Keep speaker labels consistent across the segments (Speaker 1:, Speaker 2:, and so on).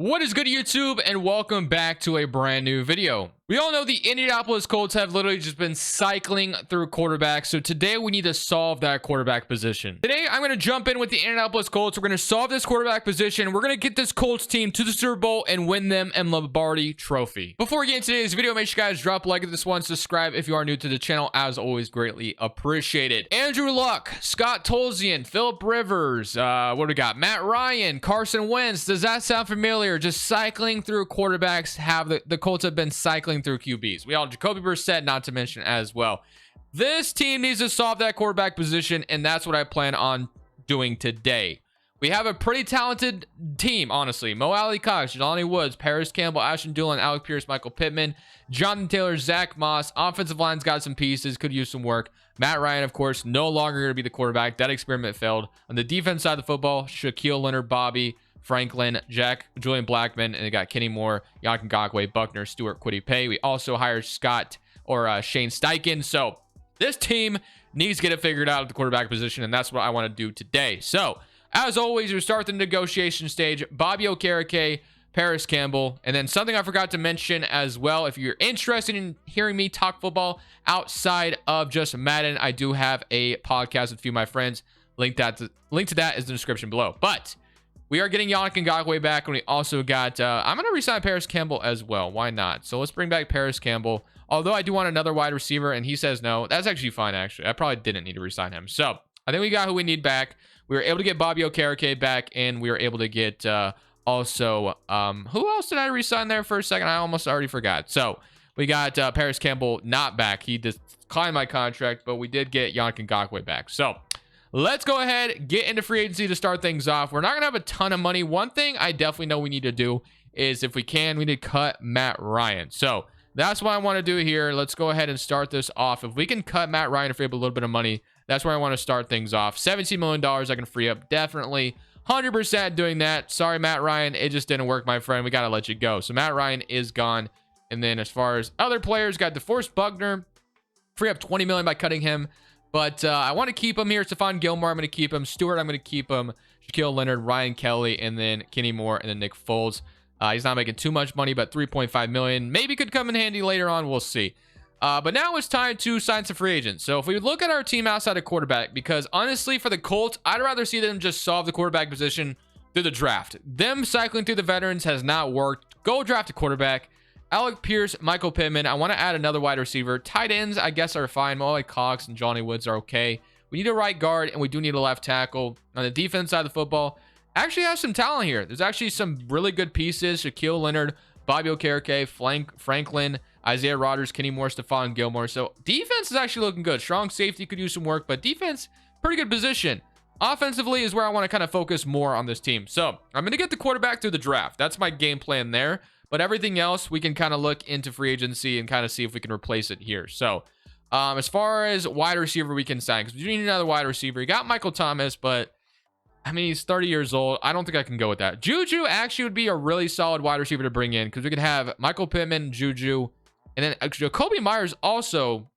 Speaker 1: What is good, YouTube, and welcome back to a brand new video. We all know the Indianapolis Colts have literally just been cycling through quarterbacks, so today we need to solve that quarterback position. Today, I'm going to jump in with the Indianapolis Colts. We're going to solve this quarterback position. We're going to get this Colts team to the Super Bowl and win them a Lombardi Trophy. Before we get into today's video, make sure you guys drop a like at this one, subscribe if you are new to the channel. As always, greatly appreciated. Andrew Luck, Scott Tolzien, Philip Rivers, what do we got? Matt Ryan, Carson Wentz. Does that sound familiar? Just cycling through quarterbacks. The Colts have been cycling through QBs. We all Jacoby Brissett, not to mention as well. This team needs to solve that quarterback position, and that's what I plan on doing today. We have a pretty talented team, honestly. Mo Alley Cox, Jelani Woods, Paris Campbell, Ashton Dulin, Alec Pierce, Michael Pittman, Jonathan Taylor, Zach Moss. Offensive line's got some pieces, could use some work. Matt Ryan, of course, no longer going to be the quarterback. That experiment failed. On the defense side of the football, Shaquille Leonard, Bobby Franklin, Julian Blackman, and they got Kenny Moore, Yannick Ngakoue, Buckner, Stewart, Kwity Paye. We also hired Shane Steichen. So this team needs to get it figured out at the quarterback position, and that's what I want to do today. So as always, we start the negotiation stage. Bobby Okereke, Paris Campbell, and then something I forgot to mention as well. If you're interested in hearing me talk football outside of just Madden, I do have a podcast with a few of my friends. Link to that is in the description below. But we are getting Yannick Ngakoue back, and we also got, I'm going to re-sign Paris Campbell as well. Why not? So let's bring back Paris Campbell. Although I do want another wide receiver, and he says no. That's actually fine, actually. I probably didn't need to re-sign him. So I think we got who we need back. We were able to get Bobby Okereke back, and we were able to get also, who else did I re-sign there for a second? I almost already forgot. So we got Paris Campbell not back. He declined my contract, but we did get Yannick Ngakoue back. So let's go ahead, get into free agency to start things off. We're not going to have a ton of money. One thing I definitely know we need to do is, if we can, we need to cut Matt Ryan. So that's what I want to do here. Let's go ahead and start this off. If we can cut Matt Ryan, if we have a little bit of money, that's where I want to start things off. $17 million I can free up. Definitely 100% doing that. Sorry, Matt Ryan. It just didn't work, my friend. We got to let you go. So Matt Ryan is gone. And then as far as other players, got DeForest Buckner. Free up $20 million by cutting him. But I want to keep him here. Stephon Gilmore, I'm going to keep him. Stewart, I'm going to keep him. Shaquille Leonard, Ryan Kelly, and then Kenny Moore, and then Nick Foles. He's not making too much money, but $3.5 million. Maybe could come in handy later on. We'll see. But now it's time to sign some free agents. So if we look at our team outside of quarterback, because honestly, for the Colts, I'd rather see them just solve the quarterback position through the draft. Them cycling through the veterans has not worked. Go draft a quarterback. Alec Pierce, Michael Pittman. I want to add another wide receiver. Tight ends, I guess, are fine. Molly Cox and Johnny Woods are okay. We need a right guard, and we do need a left tackle. On the defense side of the football, actually have some talent here. There's actually some really good pieces. Shaquille Leonard, Bobby Okereke, Franklin, Isaiah Rodgers, Kenny Moore, Stephon Gilmore. So defense is actually looking good. Strong safety could use some work, but defense, pretty good position. Offensively is where I want to kind of focus more on this team. So I'm going to get the quarterback through the draft. That's my game plan there. But everything else, we can kind of look into free agency and kind of see if we can replace it here. So as far as wide receiver we can sign, because we do need another wide receiver. You got Michael Thomas, but I mean, he's 30 years old. I don't think I can go with that. Juju actually would be a really solid wide receiver to bring in, because we could have Michael Pittman, Juju, and then Jacoby Myers also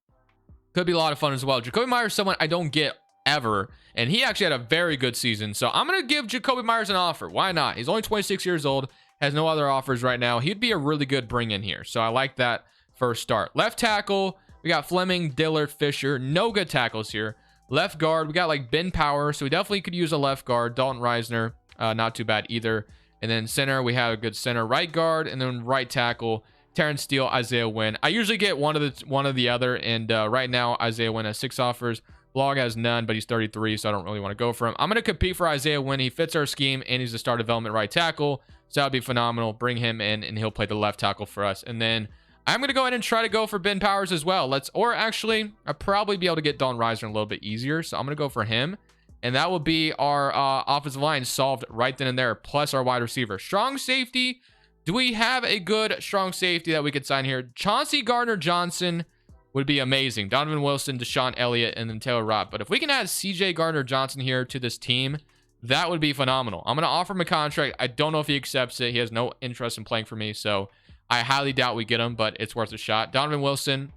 Speaker 1: could be a lot of fun as well. Jacoby Myers is someone I don't get ever, and he actually had a very good season. So I'm going to give Jacoby Myers an offer. Why not? He's only 26 years old. Has no other offers right now. He'd be a really good bring in here. So I like that first start. Left tackle, we got Fleming, Dillard, Fisher. No good tackles here. Left guard, we got like Ben Power. So we definitely could use a left guard. Dalton Reisner, not too bad either. And then center, we have a good center. Right guard, and then right tackle, Terrence Steele, Isaiah Wynn. I usually get one of the other. And right now, Isaiah Wynn has 6 offers. Blog has none, but he's 33, so I don't really want to go for him. I'm going to compete for Isaiah Wynn. He fits our scheme, and he's a star development right tackle. So that would be phenomenal. Bring him in, and he'll play the left tackle for us. And then I'm going to go ahead and try to go for Ben Powers as well. Or actually, I'll probably be able to get Don Reisner a little bit easier. So I'm going to go for him. And that will be our offensive line solved right then and there, plus our wide receiver. Strong safety. Do we have a good strong safety that we could sign here? Chauncey Gardner-Johnson would be amazing. Donovan Wilson, Deshaun Elliott, and then Taylor Rapp. But if we can add CJ Gardner-Johnson here to this team, that would be phenomenal. I'm going to offer him a contract. I don't know if he accepts it. He has no interest in playing for me, so I highly doubt we get him, but it's worth a shot. Donovan Wilson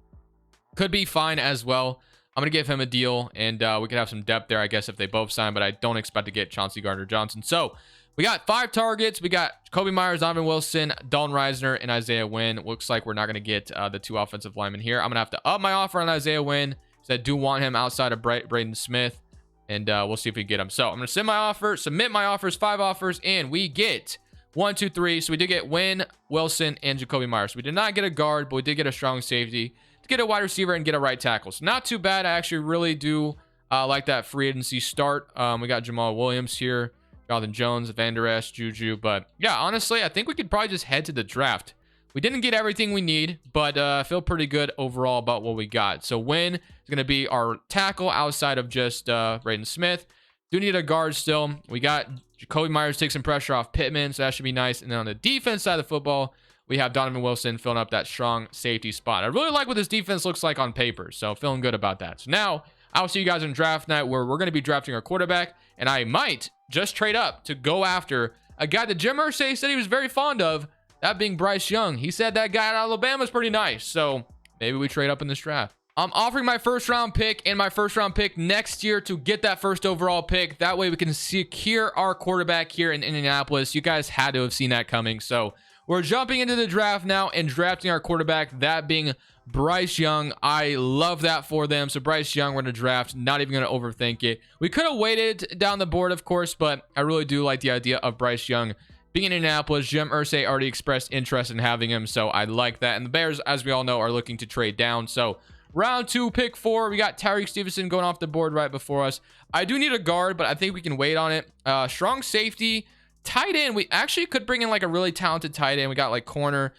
Speaker 1: could be fine as well. I'm going to give him a deal, and we could have some depth there, I guess, if they both sign, but I don't expect to get Chauncey Gardner-Johnson. So We got 5 targets. We got Kobe Myers, Donovan Wilson, Dalton Reisner, and Isaiah Wynn. Looks like we're not going to get the 2 offensive linemen here. I'm going to have to up my offer on Isaiah Wynn, because I do want him outside of Braden Smith, and we'll see if we get him. So I'm going to send my offer, submit my offers, 5 offers, and we get 1, 2, 3. So we did get Wynn, Wilson, and Jacoby Myers. We did not get a guard, but we did get a strong safety to get a wide receiver and get a right tackle. So not too bad. I actually really do like that free agency start. We got Jamal Williams here, Jonathan Jones, Van Der Esch, Juju. But yeah, honestly, I think we could probably just head to the draft. We didn't get everything we need, but I feel pretty good overall about what we got. So Wynn is going to be our tackle outside of just Braden Smith. Do need a guard still. We got Jacoby Myers take some pressure off Pittman, so that should be nice. And then on the defense side of the football, we have Donovan Wilson filling up that strong safety spot. I really like what this defense looks like on paper, so feeling good about that. So now I'll see you guys on draft night, where we're going to be drafting our quarterback, and I might just trade up to go after a guy that Jim Irsay said he was very fond of, that being Bryce Young. He said that guy at Alabama is pretty nice, so maybe we trade up in this draft. I'm offering my first round pick and my first round pick next year to get that first overall pick. That way we can secure our quarterback here in Indianapolis. You guys had to have seen that coming. So we're jumping into the draft now and drafting our quarterback, that being Bryce Young. I love that for them. So Bryce Young, we're going to draft, not even going to overthink it. We could have waited down the board, of course, but I really do like the idea of Bryce Young being in Indianapolis. Jim Irsay already expressed interest in having him, so I like that. And the Bears, as we all know, are looking to trade down. So round 2, pick 4, we got Tyreek Stevenson going off the board right before us. I do need a guard, but I think we can wait on it. Strong safety. Tight end, we actually could bring in like a really talented tight end. We got like corner.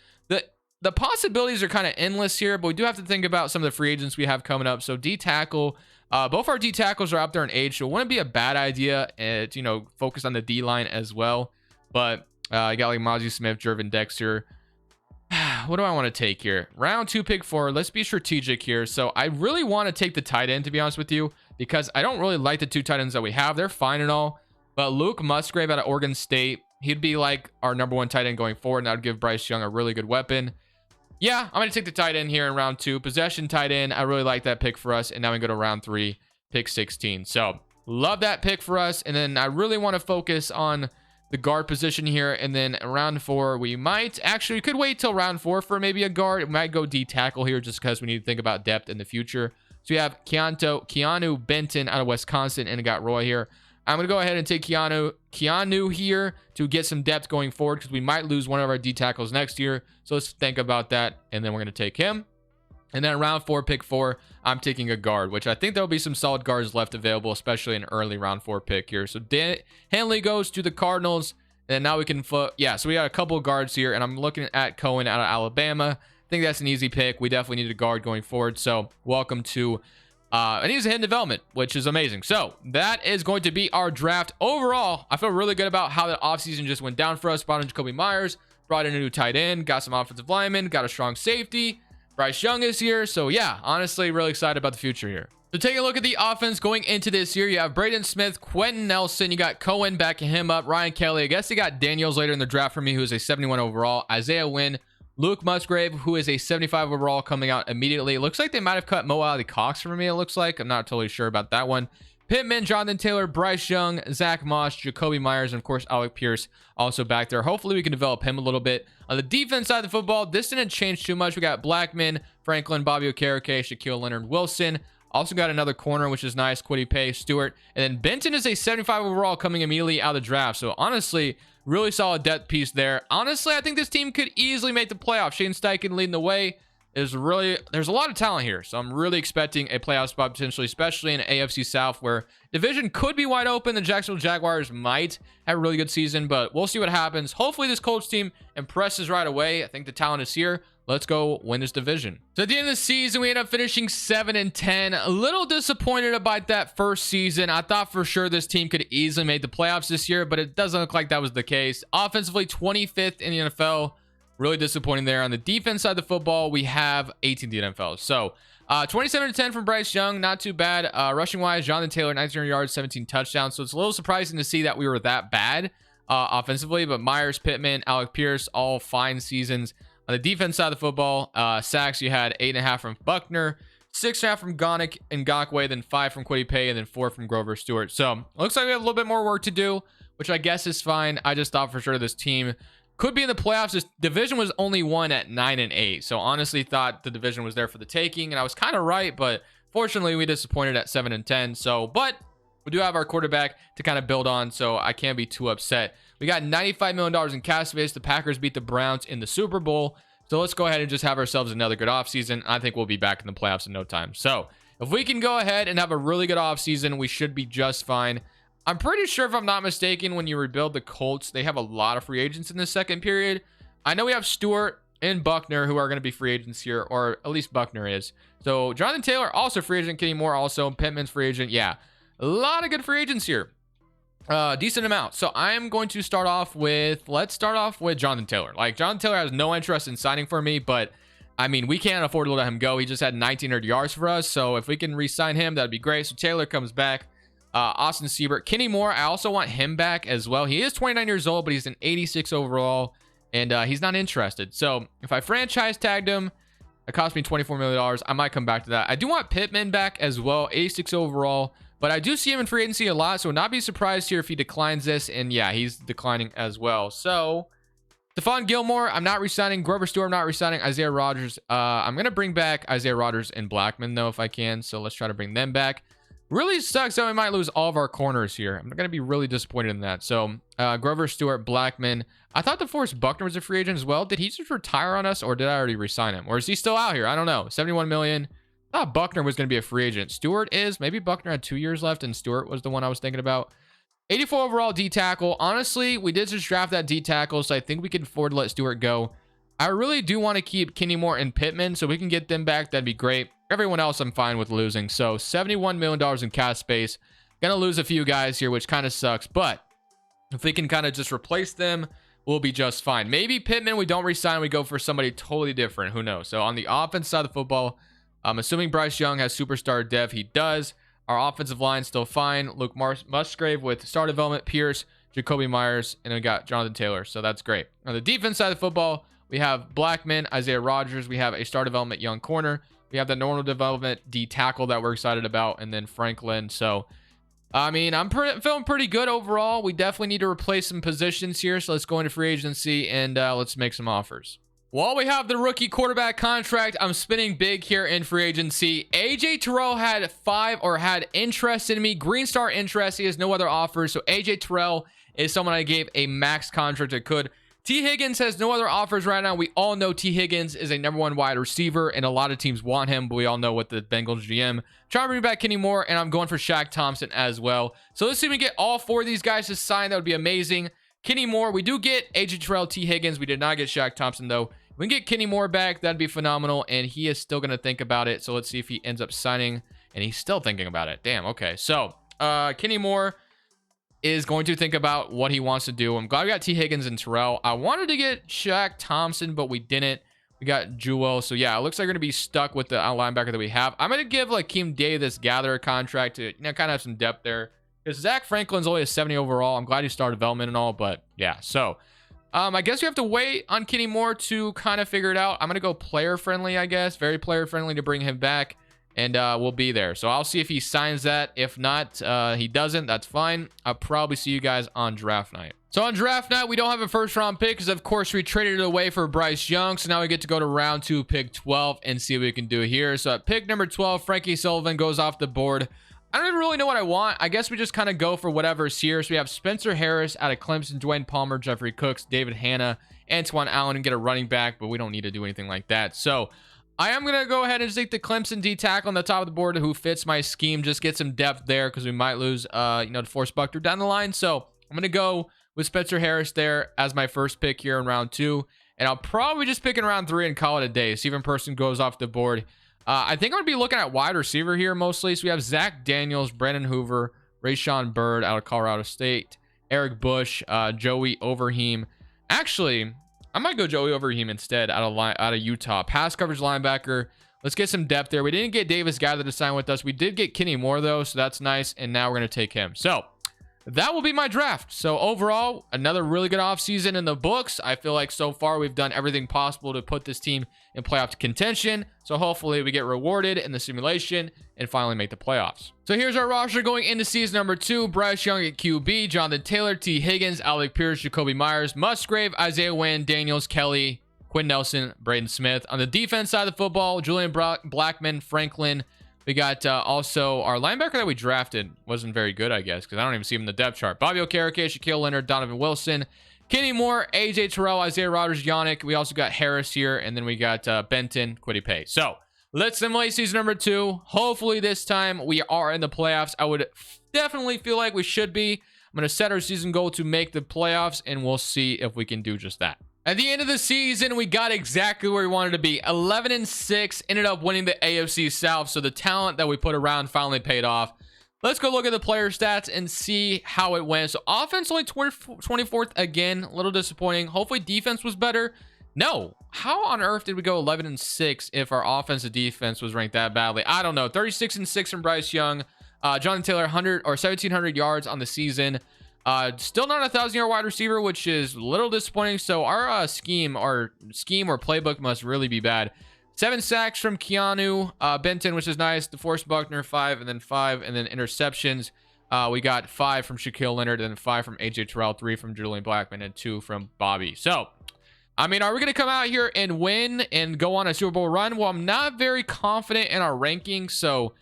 Speaker 1: The possibilities are kind of endless here, but we do have to think about some of the free agents we have coming up. So D tackle, both our D tackles are up there in age, so it wouldn't be a bad idea to, focus on the D line as well. But I got like Mozzie Smith, Jervin Dexter. What do I want to take here? Round 2, pick 4. Let's be strategic here. So I really want to take the tight end, to be honest with you, because I don't really like the 2 tight ends that we have. They're fine and all, but Luke Musgrave out of Oregon State, he'd be like our number 1 tight end going forward, and that would give Bryce Young a really good weapon. Yeah, I'm going to take the tight end here in round 2. Possession tight end. I really like that pick for us. And now we go to round 3, pick 16. So love that pick for us. And then I really want to focus on the guard position here. And then round 4, we could wait till round 4 for maybe a guard. It might go D tackle here just because we need to think about depth in the future. So we have Keanu Benton out of Wisconsin, and I got Roy here. I'm going to go ahead and take Keanu here to get some depth going forward, because we might lose one of our D tackles next year. So let's think about that, and then we're going to take him. And then round 4, pick 4, I'm taking a guard, which I think there'll be some solid guards left available, especially an early round 4 pick here. So Hanley goes to the Cardinals, and now we can so we got a couple of guards here, and I'm looking at Cohen out of Alabama. I think that's an easy pick. We definitely need a guard going forward. So welcome to and he's a hidden development, which is amazing. So that is going to be our draft. Overall, I feel really good about how the offseason just went down for us. Brought in Jacoby Myers, brought in a new tight end, got some offensive linemen, got a strong safety. Bryce Young is here. So yeah, honestly, really excited about the future here. So taking a look at the offense going into this year, you have Braden Smith, Quentin Nelson, you got Cohen backing him up, Ryan Kelly. I guess they got Daniels later in the draft for me, who is a 71 overall, Isaiah Wynn, Luke Musgrave, who is a 75 overall coming out immediately. It looks like they might have cut Mo Alley Cox for me, it looks like. I'm not totally sure about that one. Pittman, Jonathan Taylor, Bryce Young, Zach Moss, Jacoby Myers, and of course, Alec Pierce also back there. Hopefully, we can develop him a little bit. On the defense side of the football, this didn't change too much. We got Blackman, Franklin, Bobby Okereke, Shaquille Leonard, Wilson. Also got another corner, which is nice, Kwity Paye, Stewart. And then Benton is a 75 overall coming immediately out of the draft. So honestly, really solid depth piece there. Honestly, I think this team could easily make the playoffs. Shane Steichen leading the way. There's a lot of talent here. So I'm really expecting a playoff spot potentially, especially in AFC South, where division could be wide open. The Jacksonville Jaguars might have a really good season, but we'll see what happens. Hopefully this Colts team impresses right away. I think the talent is here. Let's go win this division. So at the end of the season, we ended up finishing 7-10. A little disappointed about that first season. I thought for sure this team could easily make the playoffs this year, but it doesn't look like that was the case. Offensively, 25th in the NFL. Really disappointing there. On the defense side of the football, we have 18th in the NFL. So 27-10 from Bryce Young. Not too bad. Rushing wise, Jonathan Taylor, 1900 yards, 17 touchdowns. So it's a little surprising to see that we were that bad offensively. But Myers, Pittman, Alec Pierce, all fine seasons. On the defense side of the football, sacks, you had 8.5 from Buckner, 6.5 from Ngakwe, then 5 from Kwity Paye, and then 4 from Grover Stewart. So looks like we have a little bit more work to do. which I guess is fine. I just thought for sure this team could be in the playoffs. This division was only won at 9-8. So honestly thought the division was there for the taking, and I was kind of right, but fortunately we disappointed at 7-10. So, but we do have our quarterback to kind of build on, so I can't be too upset. We got $95 million in cap space. The Packers beat the Browns in the Super Bowl. So let's go ahead and just have ourselves another good offseason. I think we'll be back in the playoffs in no time. So if we can go ahead and have a really good offseason, we should be just fine. I'm pretty sure, if I'm not mistaken, when you rebuild the Colts, they have a lot of free agents in the second period. I know we have Stewart and Buckner who are going to be free agents here, or at least Buckner is. So Jonathan Taylor, also free agent. Kenny Moore, also. Pittman's free agent. Yeah, a lot of good free agents here. Decent amount. So I'm going to start off with, let's start off with Jonathan Taylor. Like, Jonathan Taylor has no interest in signing for me, but I mean, we can't afford to let him go. He just had 1,900 yards for us. So if we can re-sign him, that'd be great. So Taylor comes back. Austin Siebert, Kenny Moore, I also want him back as well. He is 29 years old, but he's an 86 overall, and he's not interested. So if I franchise tagged him, it cost me $24 million. I might come back to that. I do want Pittman back as well, 86 overall, but I do see him in free agency a lot, so not be surprised here if he declines this. And yeah, he's declining as well. So Stephon Gilmore, I'm not resigning. Grover Stewart, I'm not resigning. Isaiah Rodgers, I'm going to bring back Isaiah Rodgers and Blackman, though, if I can. So let's try to bring them back. Really sucks that we might lose all of our corners here. I'm going to be really disappointed in that. So Grover Stewart, Blackman. I thought DeForest Buckner was a free agent as well. Did he just retire on us, or did I already resign him? Or is he still out here? I don't know. 71 million. I thought Buckner was going to be a free agent. Stewart is. Maybe Buckner had 2 years left, and Stewart was the one I was thinking about. 84 overall D tackle. Honestly, we did just draft that D tackle, so I think we can afford to let Stewart go. I really do want to keep Kenny Moore and Pittman, so we can get them back. That'd be great. Everyone else I'm fine with losing. So $71 million in cap space. Gonna lose a few guys here, which kind of sucks, but if we can kind of just replace them, we'll be just fine. Maybe Pittman we don't resign, we go for somebody totally different. Who knows? So on the offense side of the football, I'm assuming Bryce Young has superstar dev. He does. Our offensive line still fine. Luke Musgrave with star development, Pierce, Jacoby Myers, and we got Jonathan Taylor. So that's great. On the defense side of the football, we have Blackman, Isaiah Rodgers. We have a star development young corner. We have the normal development D tackle that we're excited about, and then Franklin. So, I mean, I'm feeling pretty good overall. We definitely need to replace some positions here. So let's go into free agency and let's make some offers. While we have the rookie quarterback contract, I'm spinning big here in free agency. AJ Terrell had interest in me. Green Star interest. He has no other offers. So AJ Terrell is someone I gave a max contract I could. T. Higgins has no other offers right now. We all know T. Higgins is a #1 wide receiver, and a lot of teams want him, but we all know what the Bengals GM. Trying to bring back Kenny Moore, and I'm going for Shaq Thompson as well. So let's see if we get all 4 of these guys to sign. That would be amazing. Kenny Moore, we do get AJ Terrell, T. Higgins. We did not get Shaq Thompson, though. If we can get Kenny Moore back, that'd be phenomenal, and he is still going to think about it. So let's see if he ends up signing, and he's still thinking about it. Damn, okay. So Kenny Moore is going to think about what he wants to do. I'm glad we got T. Higgins and Terrell. I wanted to get Shaq Thompson, but we didn't. We got Jewel. So yeah, it looks like we're going to be stuck with the linebacker that we have. I'm going to give Lakeem Davis Gatherer contract to kind of have some depth there. Because Zach Franklin's only a 70 overall. I'm glad he started development and all, but yeah. So I guess we have to wait on Kenny Moore to kind of figure it out. I'm going to go player friendly, I guess. Very player friendly to bring him back. And we'll be there. So I'll see if he signs that. If not, he doesn't. That's fine. I'll probably see you guys on draft night. So on draft night, we don't have a first round pick because, of course, we traded it away for Bryce Young. So now we get to go to round 2, pick 12, and see what we can do here. So at pick number 12, Frankie Sullivan goes off the board. I don't even really know what I want. I guess we just kind of go for whatever's here. So we have Spencer Harris out of Clemson, Dwayne Palmer, Jeffrey Cooks, David Hanna, Antoine Allen, and get a running back, but we don't need to do anything like that. So I am going to go ahead and just take the Clemson D tackle on the top of the board who fits my scheme. Just get some depth there because we might lose, DeForest Buckner down the line. So I'm going to go with Spencer Harris there as my first pick here in round 2. And I'll probably just pick in round 3 and call it a day. Steven Person goes off the board. I think I'm going to be looking at wide receiver here mostly. So we have Zach Daniels, Brandon Hoover, Rayshawn Byrd out of Colorado State, Eric Bush, Joey Overheim. Actually, I might go Joey Overheim instead out of Utah. Pass coverage linebacker. Let's get some depth there. We didn't get Davis Gatherer to sign with us. We did get Kenny Moore, though, so that's nice. And now we're going to take him. So that will be my draft. So overall, another really good offseason in the books. I feel like so far we've done everything possible to put this team in playoff contention. So hopefully we get rewarded in the simulation and finally make the playoffs. So here's our roster going into season number 2. Bryce Young at QB, Jonathan Taylor, T. Higgins, Alec Pierce, Jacoby Myers, Musgrave, Isaiah Wynn, Daniels, Kelly, Quinn Nelson, Braden Smith. On the defense side of the football, Julian Blackman, Franklin. We got also our linebacker that we drafted wasn't very good, I guess, because I don't even see him in the depth chart. Bobby Okereke, Shaquille Leonard, Donovan Wilson, Kenny Moore, AJ Terrell, Isaiah Rodgers, Yannick. We also got Harris here, and then we got Benton, Kwity Paye. So let's simulate season number 2. Hopefully this time we are in the playoffs. I would definitely feel like we should be. I'm going to set our season goal to make the playoffs, and we'll see if we can do just that. At the end of the season, we got exactly where we wanted to be. 11-6, ended up winning the AFC South, so the talent that we put around finally paid off. Let's go look at the player stats and see how it went. So offense only 24th again, a little disappointing. Hopefully defense was better. No, how on earth did we go 11-6 if our offensive defense was ranked that badly? I don't know. 36-6 from Bryce Young. Jonathan Taylor 1,700 yards on the season. Still not a 1,000-yard wide receiver, which is a little disappointing. So our scheme or playbook must really be bad. 7 sacks from Keanu Benton, which is nice. DeForest Buckner 5, and then 5, and then interceptions. We got 5 from Shaquille Leonard, and then 5 from AJ Terrell, 3 from Julian Blackman, and 2 from Bobby. So, I mean, are we going to come out here and win and go on a Super Bowl run? Well, I'm not very confident in our rankings, so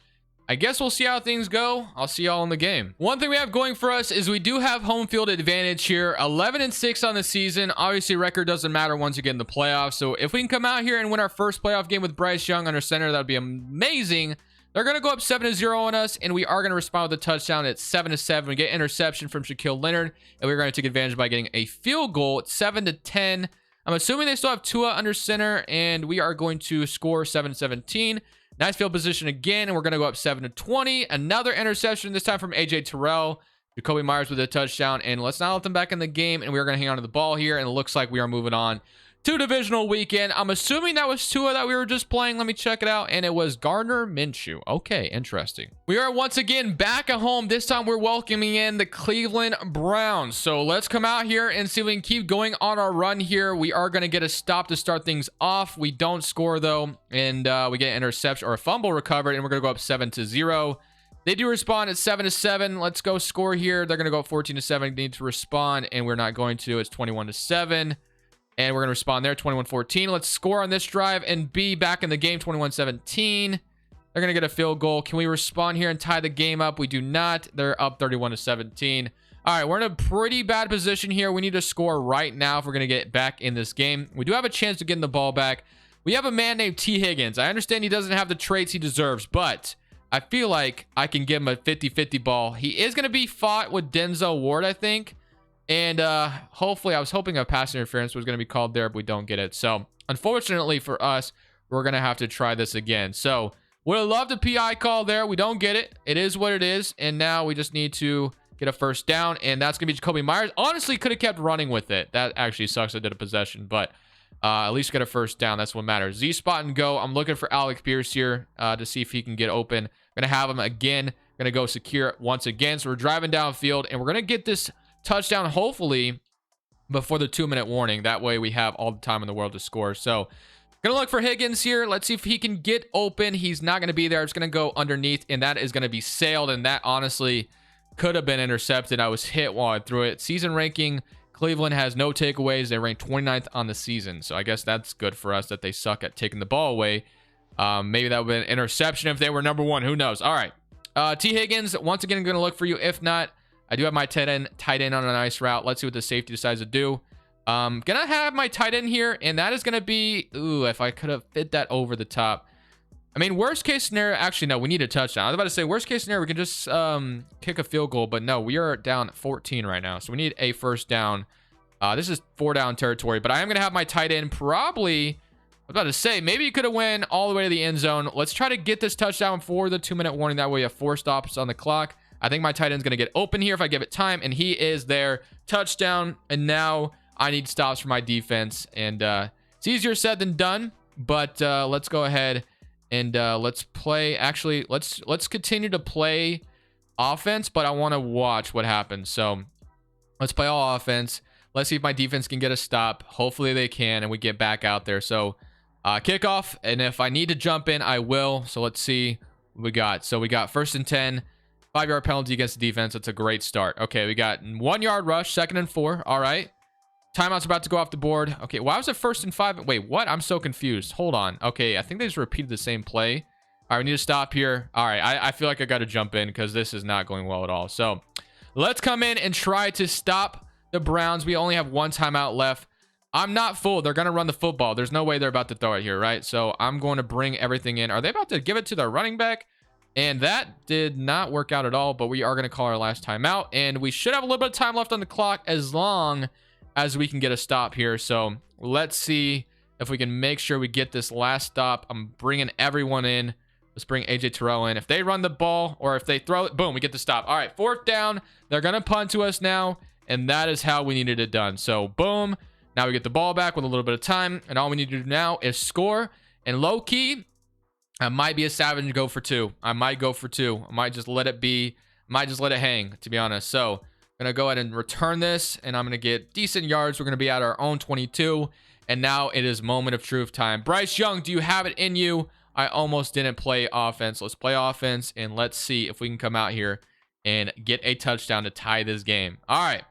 Speaker 1: I guess we'll see how things go. I'll see y'all in the game. One thing we have going for us is we do have home field advantage here. 11-6 on the season. Obviously, record doesn't matter once you get in the playoffs. So if we can come out here and win our first playoff game with Bryce Young under center, that would be amazing. They're going to go up 7-0 on us, and we are going to respond with a touchdown at 7-7. We get interception from Shaquille Leonard, and we're going to take advantage by getting a field goal at 7-10. I'm assuming they still have Tua under center, and we are going to score 7-17. Nice field position again, and we're going to go up 7-20. Another interception, this time from AJ Terrell. Jacoby Myers with a touchdown, and let's not let them back in the game, and we're going to hang on to the ball here, and it looks like we are moving on to divisional weekend. I'm assuming that was Tua that we were just playing. Let me check it out, and it was Gardner Minshew. Okay, interesting. We are once again back at home. This time we're welcoming in the Cleveland Browns. So let's come out here and see if we can keep going on our run here. We are going to get a stop to start things off. We don't score though, and we get an interception or a fumble recovered, and we're going to go up 7-0. They do respond at 7-7. Let's go score here. They're going to go 14-7. Need to respond, and we're not going to. It's 21-7. And we're going to respond there, 21-14. Let's score on this drive and be back in the game, 21-17. They're going to get a field goal. Can we respond here and tie the game up? We do not. They're up 31-17. All right, we're in a pretty bad position here. We need to score right now if we're going to get back in this game. We do have a chance to get the ball back. We have a man named T. Higgins. I understand he doesn't have the traits he deserves, but I feel like I can give him a 50-50 ball. He is going to be fought with Denzel Ward, I think. And hopefully, I was hoping a pass interference was going to be called there, but we don't get it. So, unfortunately for us, we're going to have to try this again. So, would have loved a PI call there. We don't get it. It is what it is. And now we just need to get a first down. And that's going to be Jacoby Myers. Honestly, could have kept running with it. That actually sucks. I did a possession. But at least get a first down. That's what matters. Z spot and go. I'm looking for Alec Pierce here to see if he can get open. Going to have him again. Going to go secure once again. So, we're driving downfield. And we're going to get this touchdown hopefully before the 2-minute warning. That way we have all the time in the world to score. So gonna look for Higgins here. Let's see if he can get open. He's not gonna be there. It's gonna go underneath, and that is gonna be sailed, and that honestly could have been intercepted. I was hit while I threw it. Season ranking, Cleveland has no takeaways. They ranked 29th on the season, so I guess that's good for us that they suck at taking the ball away. Maybe that would have been an interception if they were number 1. Who knows? All right, T. Higgins, once again, gonna look for you. If not, I do have my tight end on a nice route. Let's see what the safety decides to do. Gonna have my tight end here, and that is gonna be, ooh, if I could have fit that over the top. I mean, worst case scenario, actually, no, we need a touchdown. I was about to say, worst case scenario, we can just kick a field goal, but no, we are down 14 right now, so we need a first down. This is 4-down territory, but I am gonna have my tight end probably, I was about to say, maybe you could have went all the way to the end zone. Let's try to get this touchdown for the 2-minute warning. That way you have 4 stops on the clock. I think my tight end's going to get open here if I give it time, and he is there. Touchdown, and now I need stops for my defense, and it's easier said than done, but let's go ahead and let's play. Actually, let's continue to play offense, but I want to watch what happens. So let's play all offense. Let's see if my defense can get a stop. Hopefully they can, and we get back out there. So kickoff, and if I need to jump in, I will. So let's see what we got. So we got 1st and 10, 5-yard penalty against the defense. That's a great start. Okay, we got 1-yard rush, 2nd and 4. All right. Timeout's about to go off the board. Okay, why was it 1st and 5? Wait, what? I'm so confused. Hold on. Okay, I think they just repeated the same play. All right, we need to stop here. All right, I feel like I got to jump in because this is not going well at all. So let's come in and try to stop the Browns. We only have 1 timeout left. I'm not fooled. They're going to run the football. There's no way they're about to throw it here, right? So I'm going to bring everything in. Are they about to give it to their running back? And that did not work out at all, but we are going to call our last timeout. And we should have a little bit of time left on the clock as long as we can get a stop here. So let's see if we can make sure we get this last stop. I'm bringing everyone in. Let's bring AJ Terrell in. If they run the ball or if they throw it, boom, we get the stop. All right, 4th down. They're going to punt to us now, and that is how we needed it done. So boom. Now we get the ball back with a little bit of time, and all we need to do now is score. And low key, I might be a savage and go for 2. I might go for 2. I might just let it be. Might just let it hang, to be honest. So I'm going to go ahead and return this, and I'm going to get decent yards. We're going to be at our own 22, and now it is moment of truth time. Bryce Young, do you have it in you? I almost didn't play offense. Let's play offense, and let's see if we can come out here and get a touchdown to tie this game. All right.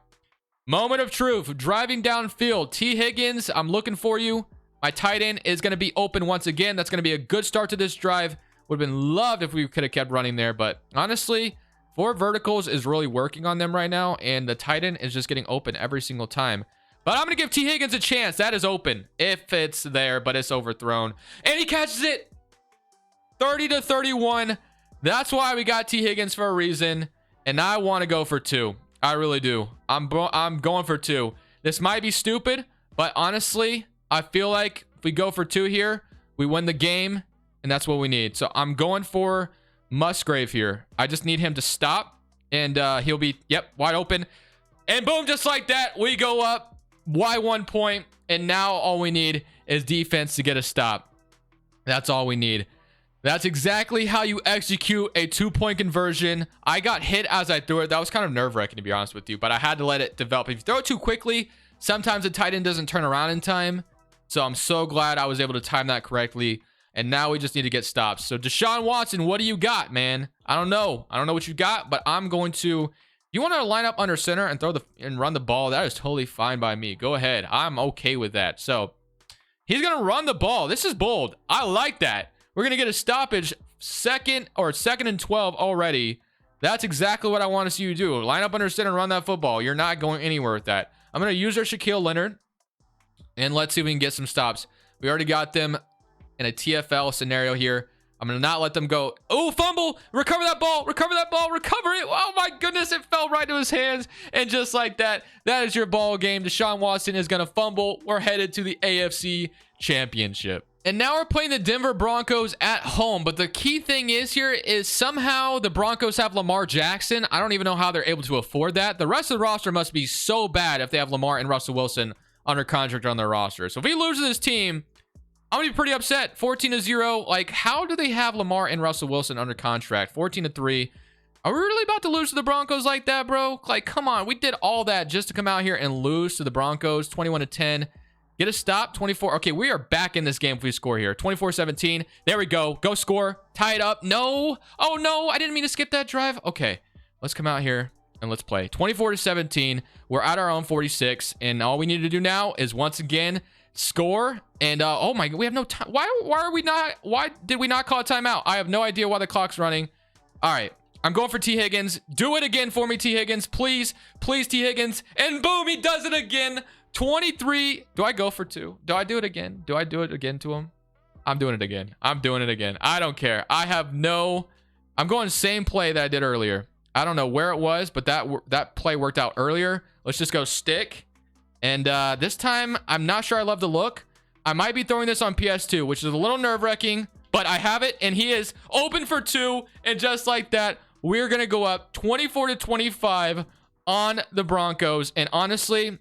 Speaker 1: Moment of truth. Driving downfield. T. Higgins, I'm looking for you. My tight end is going to be open once again. That's going to be a good start to this drive. Would have been loved if we could have kept running there, but honestly, 4 verticals is really working on them right now, and the tight end is just getting open every single time. But I'm going to give T. Higgins a chance. That is open if it's there, but it's overthrown. And he catches it. 30-31. That's why we got T. Higgins for a reason, and I want to go for 2. I really do. I'm going for 2. This might be stupid, but honestly, I feel like if we go for 2 here, we win the game, and that's what we need. So I'm going for Musgrave here. I just need him to stop, and he'll be, yep, wide open. And boom, just like that, we go up by 1 point, and now all we need is defense to get a stop. That's all we need. That's exactly how you execute a 2-point conversion. I got hit as I threw it. That was kind of nerve-wracking, to be honest with you, but I had to let it develop. If you throw it too quickly, sometimes the tight end doesn't turn around in time. So I'm so glad I was able to time that correctly. And now we just need to get stops. So Deshaun Watson, what do you got, man? I don't know. I don't know what you got, but I'm going to... You want to line up under center and run the ball? That is totally fine by me. Go ahead. I'm okay with that. So he's going to run the ball. This is bold. I like that. We're going to get a stoppage second and 12 already. That's exactly what I want to see you do. Line up under center and run that football. You're not going anywhere with that. I'm going to use our Shaquille Leonard, and let's see if we can get some stops. We already got them in a TFL scenario here. I'm going to not let them go. Oh, fumble. Recover that ball. Recover that ball. Recover it. Oh, my goodness. It fell right to his hands. And just like that, that is your ball game. Deshaun Watson is going to fumble. We're headed to the AFC Championship. And now we're playing the Denver Broncos at home. But the key thing is somehow the Broncos have Lamar Jackson. I don't even know how they're able to afford that. The rest of the roster must be so bad if they have Lamar and Russell Wilson under contract on their roster. So if we lose to this team, I'm going to be pretty upset. 14-0. Like, how do they have Lamar and Russell Wilson under contract? 14-3. Are we really about to lose to the Broncos like that, bro? Like, come on. We did all that just to come out here and lose to the Broncos. 21-10. Get a stop. 24. Okay, we are back in this game if we score here. 24-17. There we go. Go score. Tie it up. No. Oh, no. I didn't mean to skip that drive. Okay. Let's come out here and let's play. 24-17. We're at our own 46. And all we need to do now is once again score. And oh my God, we have no time. Why did we not call a timeout? I have no idea why the clock's running. All right. I'm going for T. Higgins. Do it again for me, T. Higgins. Please. Please, T. Higgins. And boom, he does it again. 23. Do I go for 2? Do I do it again? Do I do it again to him? I'm doing it again. I'm doing it again. I don't care. I'm going same play that I did earlier. I don't know where it was, but that play worked out earlier. Let's just go stick. And this time, I'm not sure I love the look. I might be throwing this on PS2, which is a little nerve-wracking, but I have it, and he is open for 2. And just like that, we're going to go up 24-25 on the Broncos. And honestly,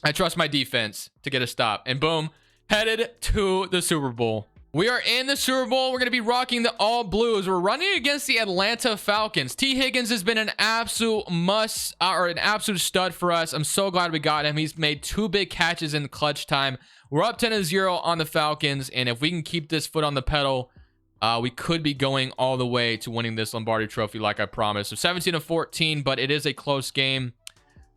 Speaker 1: I trust my defense to get a stop. And boom, headed to the Super Bowl. We are in the Super Bowl. We're going to be rocking the all blues. We're running against the Atlanta Falcons. T. Higgins has been an absolute must or an absolute stud for us. I'm so glad we got him. He's made 2 big catches in clutch time. We're up 10-0 on the Falcons, and if we can keep this foot on the pedal, we could be going all the way to winning this Lombardi Trophy like I promised. So 17-14, but it is a close game.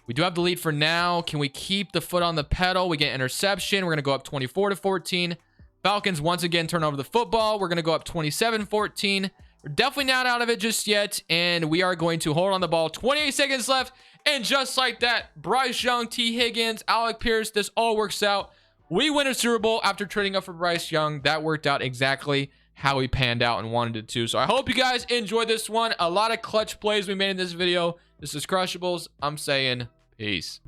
Speaker 1: We do have the lead for now. Can we keep the foot on the pedal? We get interception. We're going to go up 24-14. Falcons once again turn over the football. We're going to go up 27-14. We're definitely not out of it just yet, and we are going to hold on the ball. 28 seconds left, and just like that, Bryce Young, T. Higgins, Alec Pierce, this all works out. We win a Super Bowl after trading up for Bryce Young. That worked out exactly how he panned out and wanted it to. So I hope you guys enjoyed this one. A lot of clutch plays we made in this video. This is Crushables. I'm saying peace.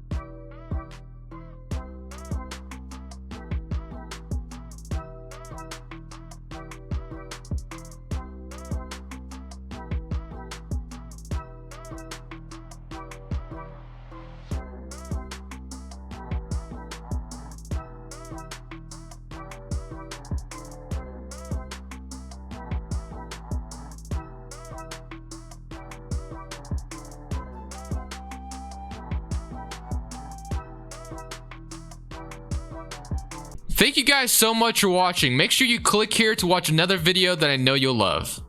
Speaker 1: Thank you guys so much for watching. Make sure you click here to watch another video that I know you'll love.